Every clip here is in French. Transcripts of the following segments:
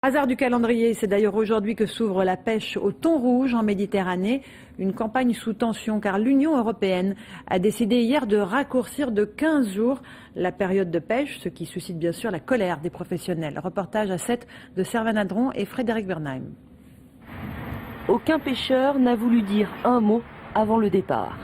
Hasard du calendrier, c'est d'ailleurs aujourd'hui que s'ouvre la pêche au thon rouge en Méditerranée. Une campagne sous tension car l'Union européenne a décidé hier de raccourcir de 15 jours la période de pêche, ce qui suscite bien sûr la colère des professionnels. Reportage à 7 de Servan Adron et Frédéric Bernheim. Aucun pêcheur n'a voulu dire un mot avant le départ.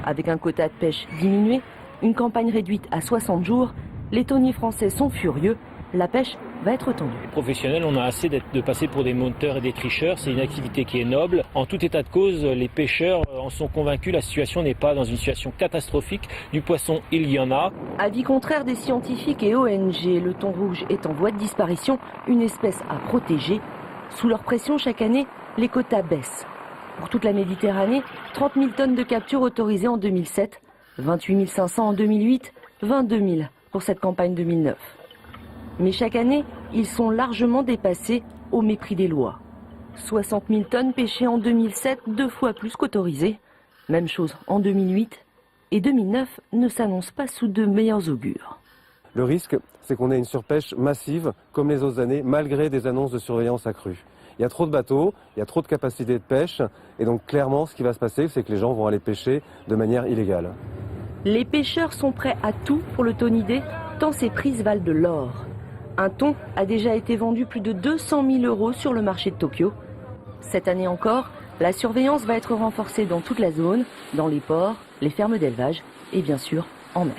Avec un quota de pêche diminué, une campagne réduite à 60 jours, les thoniers français sont furieux. La pêche va être tendue. Les professionnels, on a assez de passer pour des menteurs et des tricheurs. C'est une activité qui est noble. En tout état de cause, les pêcheurs en sont convaincus. La situation n'est pas dans une situation catastrophique. Du poisson, il y en a. Avis contraire des scientifiques et ONG, le thon rouge est en voie de disparition, une espèce à protéger. Sous leur pression, chaque année, les quotas baissent. Pour toute la Méditerranée, 30 000 tonnes de capture autorisées en 2007, 28 500 en 2008, 22 000 pour cette campagne 2009. Mais chaque année, ils sont largement dépassés au mépris des lois. 60 000 tonnes pêchées en 2007, 2 fois plus qu'autorisées. Même chose en 2008. Et 2009 ne s'annonce pas sous de meilleurs augures. Le risque, c'est qu'on ait une surpêche massive, comme les autres années, malgré des annonces de surveillance accrue. Il y a trop de bateaux, il y a trop de capacité de pêche, et donc clairement, ce qui va se passer, c'est que les gens vont aller pêcher de manière illégale. Les pêcheurs sont prêts à tout pour le thonidé, tant ces prises valent de l'or. Un thon a déjà été vendu plus de 200 000 € sur le marché de Tokyo. Cette année encore, la surveillance va être renforcée dans toute la zone, dans les ports, les fermes d'élevage et bien sûr en mer.